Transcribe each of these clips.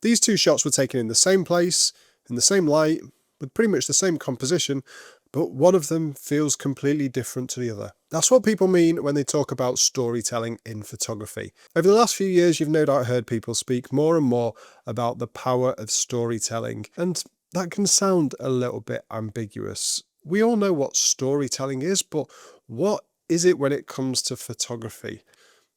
These two shots were taken in the same place, in the same light, with pretty much the same composition, but one of them feels completely different to the other. That's what people mean when they talk about storytelling in photography. Over the last few years, you've no doubt heard people speak more and more about the power of storytelling, and that can sound a little bit ambiguous. We all know what storytelling is, but what is it when it comes to photography?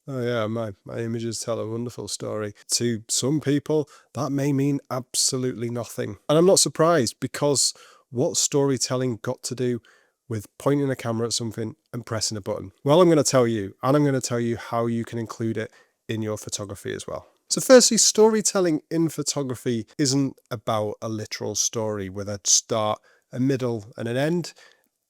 Oh yeah, my images tell a wonderful story. To some people, that may mean absolutely nothing. And I'm not surprised, because what's storytelling got to do with pointing a camera at something and pressing a button? Well, I'm going to tell you, and I'm going to tell you how you can include it in your photography as well. So firstly, storytelling in photography isn't about a literal story with a start, a middle, and an end.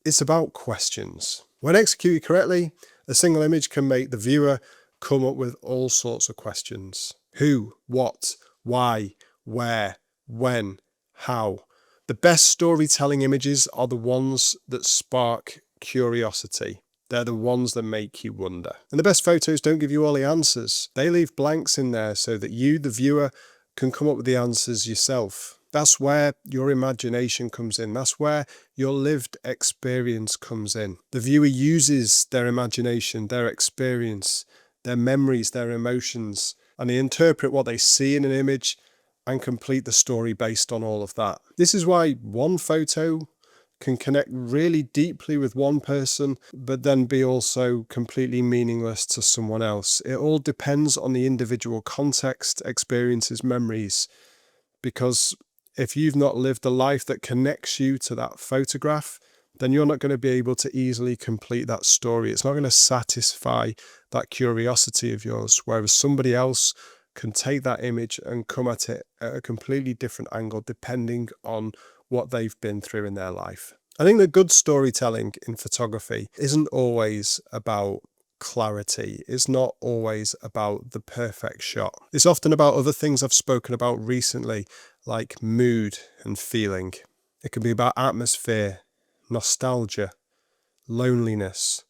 It's about questions. When executed correctly, a single image can make the viewer come up with all sorts of questions. Who, what, why, where, when, how. The best storytelling images are the ones that spark curiosity. They're the ones that make you wonder. And the best photos don't give you all the answers. They leave blanks in there so that you, the viewer, can come up with the answers yourself. That's where your imagination comes in. That's where your lived experience comes in. The viewer uses their imagination, their experience, their memories, their emotions, and they interpret what they see in an image and complete the story based on all of that. This is why one photo can connect really deeply with one person, but then be also completely meaningless to someone else. It all depends on the individual context, experiences, memories, because if you've not lived the life that connects you to that photograph, then you're not going to be able to easily complete that story. It's not going to satisfy that curiosity of yours, whereas somebody else can take that image and come at it at a completely different angle depending on what they've been through in their life. I think that good storytelling in photography isn't always about clarity. It's not always about the perfect shot. It's often about other things I've spoken about recently, like mood and feeling. It can be about atmosphere, nostalgia, loneliness,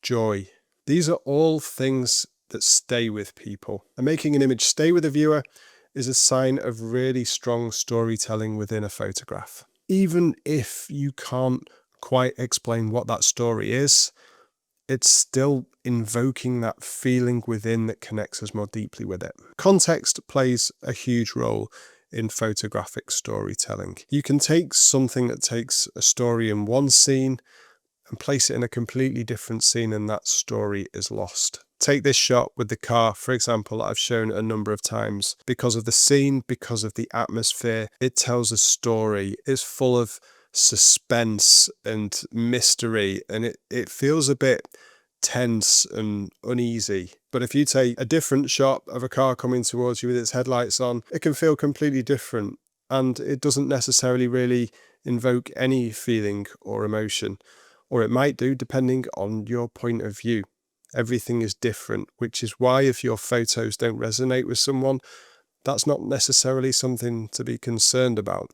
joy. These are all things that stay with people. And making an image stay with a viewer is a sign of really strong storytelling within a photograph. Even if you can't quite explain what that story is, it's still invoking that feeling within that connects us more deeply with it. Context plays a huge role in photographic storytelling. You can take something that takes a story in one scene and place it in a completely different scene, and that story is lost. Take this shot with the car, for example, that I've shown a number of times. Because of the scene, because of the atmosphere, it tells a story. It's full of suspense and mystery, and it feels a bit tense and uneasy. But if you take a different shot of a car coming towards you with its headlights on, it can feel completely different, and it doesn't necessarily really invoke any feeling or emotion. Or it might do, depending on your point of view. Everything is different, which is why if your photos don't resonate with someone, that's not necessarily something to be concerned about.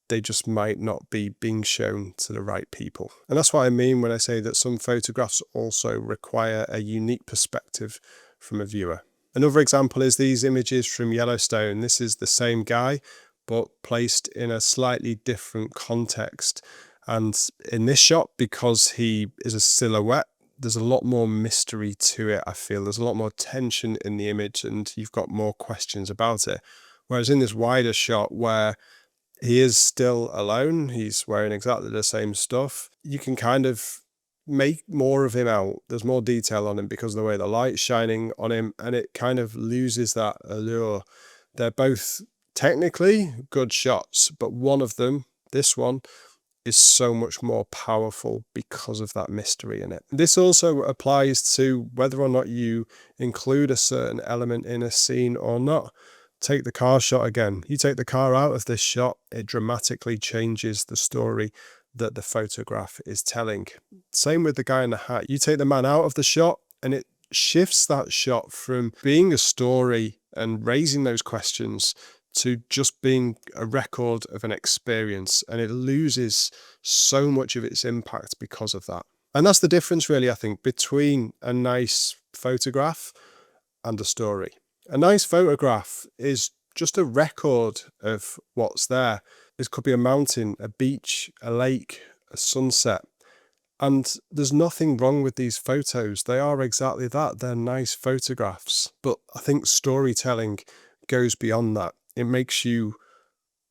They just might not be being shown to the right people. And that's what I mean when I say that some photographs also require a unique perspective from a viewer. Another example is these images from Yellowstone. This is the same guy, but placed in a slightly different context. And in this shot, because he is a silhouette, there's a lot more mystery to it, I feel. There's a lot more tension in the image, and you've got more questions about it. Whereas in this wider shot, where he is still alone, he's wearing exactly the same stuff, you can kind of make more of him out. There's more detail on him because of the way the light's shining on him, and it kind of loses that allure. They're both technically good shots, but one of them, this one, is so much more powerful because of that mystery in it. This also applies to whether or not you include a certain element in a scene or not. Take the car shot again. You take the car out of this shot, it dramatically changes the story that the photograph is telling. Same with the guy in the hat. You take the man out of the shot and it shifts that shot from being a story and raising those questions to just being a record of an experience, and it loses so much of its impact because of that. And that's the difference, really, I think, between a nice photograph and a story. A nice photograph is just a record of what's there. This could be a mountain, a beach, a lake, a sunset. And there's nothing wrong with these photos. They are exactly that. They're nice photographs. But I think storytelling goes beyond that. It makes you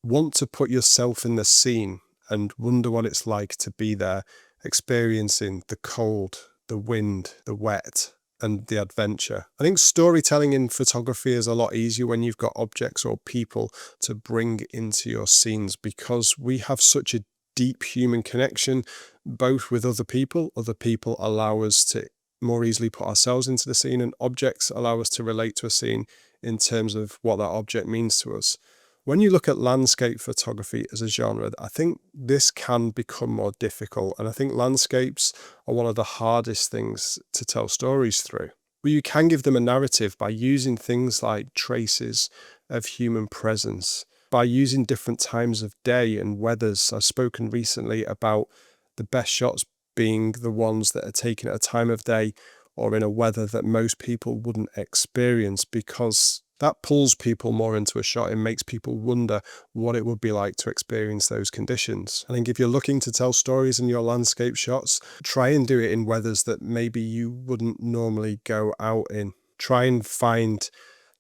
want to put yourself in the scene and wonder what it's like to be there, experiencing the cold, the wind, the wet, and the adventure. I think storytelling in photography is a lot easier when you've got objects or people to bring into your scenes, because we have such a deep human connection, both with other people. Other people allow us to more easily put ourselves into the scene, and objects allow us to relate to a scene in terms of what that object means to us. When you look at landscape photography as a genre, I think this can become more difficult. And I think landscapes are one of the hardest things to tell stories through. But you can give them a narrative by using things like traces of human presence, by using different times of day and weathers. I've spoken recently about the best shots being the ones that are taken at a time of day or in a weather that most people wouldn't experience, because that pulls people more into a shot and makes people wonder what it would be like to experience those conditions. I think if you're looking to tell stories in your landscape shots, try and do it in weathers that maybe you wouldn't normally go out in. Try and find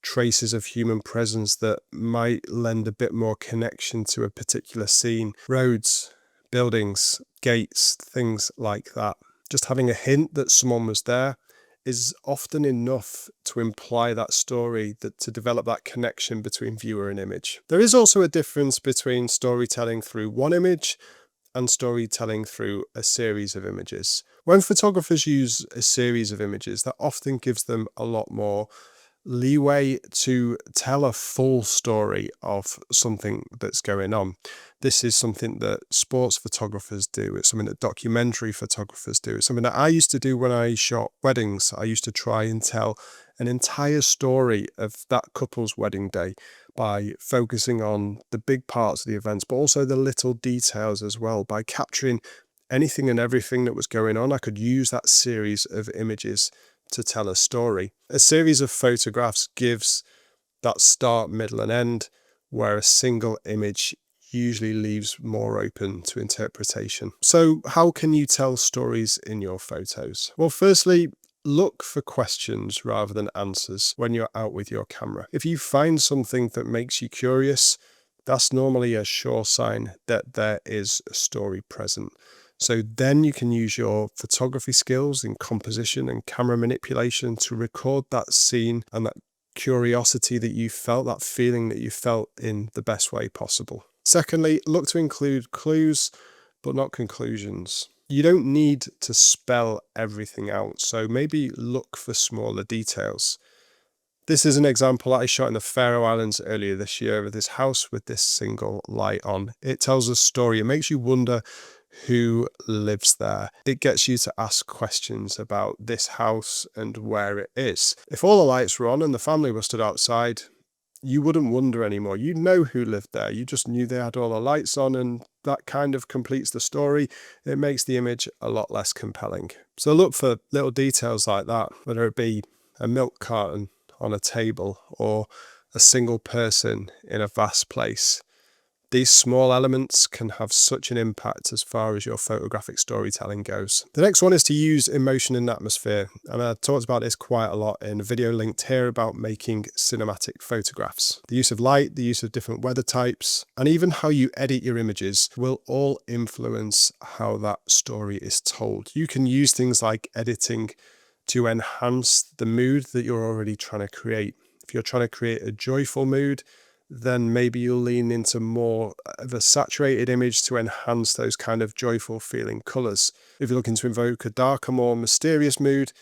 traces of human presence that might lend a bit more connection to a particular scene. Roads, buildings, gates, things like that. Just having a hint that someone was there is often enough to imply that story, that to develop that connection between viewer and image. There is also a difference between storytelling through one image and storytelling through a series of images. When photographers use a series of images, that often gives them a lot more leeway to tell a full story of something that's going on. This is something that sports photographers do. It's something that documentary photographers do. It's something that I used to do when I shot weddings. I used to try and tell an entire story of that couple's wedding day by focusing on the big parts of the events, but also the little details as well. By capturing anything and everything that was going on, I could use that series of images to tell a story. A series of photographs gives that start, middle, and end, where a single image usually leaves more open to interpretation. So how can you tell stories in your photos? Well, firstly, look for questions rather than answers when you're out with your camera. If you find something that makes you curious, that's normally a sure sign that there is a story present. So then you can use your photography skills in composition and camera manipulation to record that scene and that curiosity that you felt, that feeling that you felt, in the best way possible. Secondly, look to include clues, but not conclusions. You don't need to spell everything out, so maybe look for smaller details. This is an example that I shot in the Faroe Islands earlier this year of this house with this single light on. It tells a story. It makes you wonder who lives there. It gets you to ask questions about this house and where it is. If all the lights were on and the family were stood outside, you wouldn't wonder anymore. You know who lived there. You just knew they had all the lights on, and that kind of completes the story. It makes the image a lot less compelling. So look for little details like that, whether it be a milk carton on a table or a single person in a vast place. These small elements can have such an impact as far as your photographic storytelling goes. The next one is to use emotion and atmosphere, and I talked about this quite a lot in a video linked here about making cinematic photographs. The use of light, the use of different weather types, and even how you edit your images will all influence how that story is told. You can use things like editing to enhance the mood that you're already trying to create. If you're trying to create a joyful mood, then maybe you'll lean into more of a saturated image to enhance those kind of joyful feeling colours. If you're looking to invoke a darker, more mysterious mood,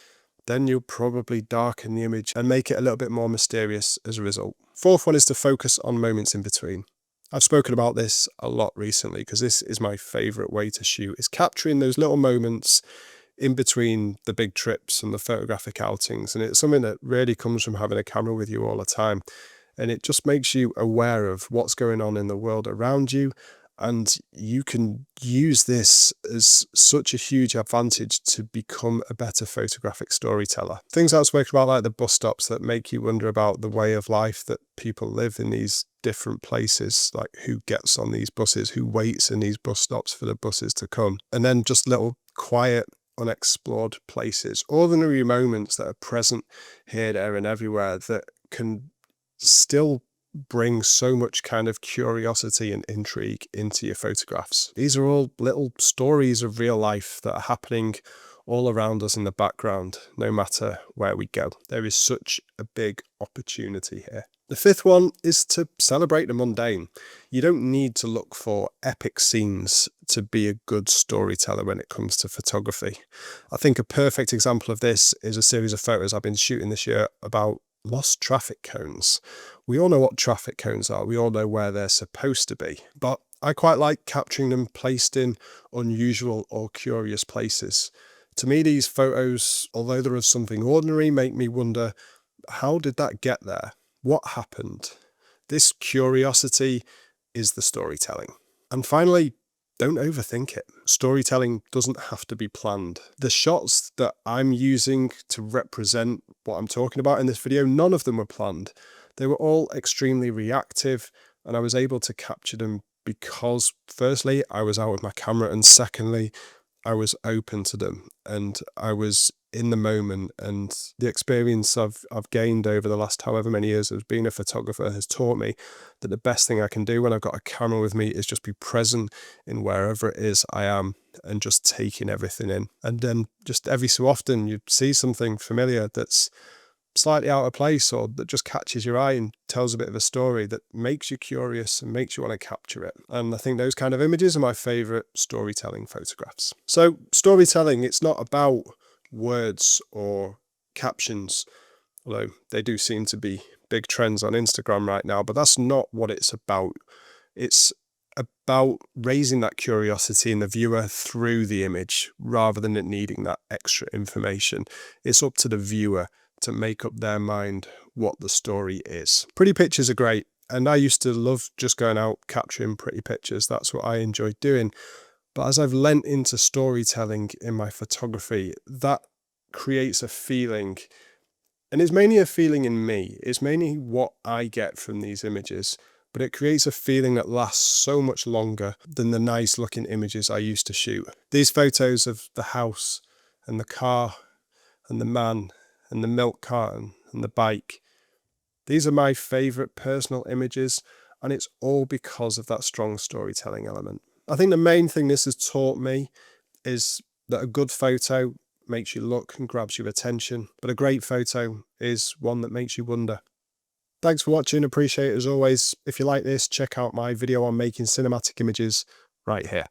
then you'll probably darken the image and make it a little bit more mysterious as a result. Fourth one is to focus on moments in between. I've spoken about this a lot recently because this is my favourite way to shoot, is capturing those little moments in between the big trips and the photographic outings. And it's something that really comes from having a camera with you all the time. And it just makes you aware of what's going on in the world around you And you can use this as such a huge advantage to become a better photographic storyteller. Things I was spoken about, like the bus stops, that make you wonder about the way of life that people live in these different places, like who gets on these buses, who waits in these bus stops for the buses to come. And then just little quiet, unexplored places, ordinary moments that are present here, there, and everywhere that can still bring so much kind of curiosity and intrigue into your photographs. These are all little stories of real life that are happening all around us in the background, no matter where we go. There is such a big opportunity here. The fifth one is to celebrate the mundane. You don't need to look for epic scenes to be a good storyteller when it comes to photography. I think a perfect example of this is a series of photos I've been shooting this year about lost traffic cones. We all know what traffic cones are. We all know where they're supposed to be, but I quite like capturing them placed in unusual or curious places. To me, these photos, although they're of something ordinary, make me wonder, how did that get there? What happened? This curiosity is the storytelling. And finally, don't overthink it. Storytelling doesn't have to be planned. The shots that I'm using to represent what I'm talking about in this video, none of them were planned. They were all extremely reactive, and I was able to capture them because, firstly, I was out with my camera, and secondly, I was open to them and I was in the moment. And the experience I've gained over the last however many years of being a photographer has taught me that the best thing I can do when I've got a camera with me is just be present in wherever it is I am and just taking everything in. And then just every so often you see something familiar that's slightly out of place or that just catches your eye and tells a bit of a story that makes you curious and makes you want to capture it. And I think those kind of images are my favorite storytelling photographs. So storytelling, it's not about words or captions, although they do seem to be big trends on Instagram right now, but that's not what it's about. It's about raising that curiosity in the viewer through the image rather than it needing that extra information. It's up to the viewer to make up their mind what the story is. Pretty pictures are great, and I used to love just going out capturing pretty pictures. That's what I enjoyed doing. But as I've lent into storytelling in my photography, that creates a feeling, and it's mainly a feeling in me. It's mainly what I get from these images, but it creates a feeling that lasts so much longer than the nice looking images I used to shoot. These photos of the house and the car and the man and the milk carton and the bike, these are my favourite personal images, and it's all because of that strong storytelling element. I think the main thing this has taught me is that a good photo makes you look and grabs your attention, but a great photo is one that makes you wonder. Thanks for watching, appreciate it as always. If you like this, check out my video on making cinematic images right here.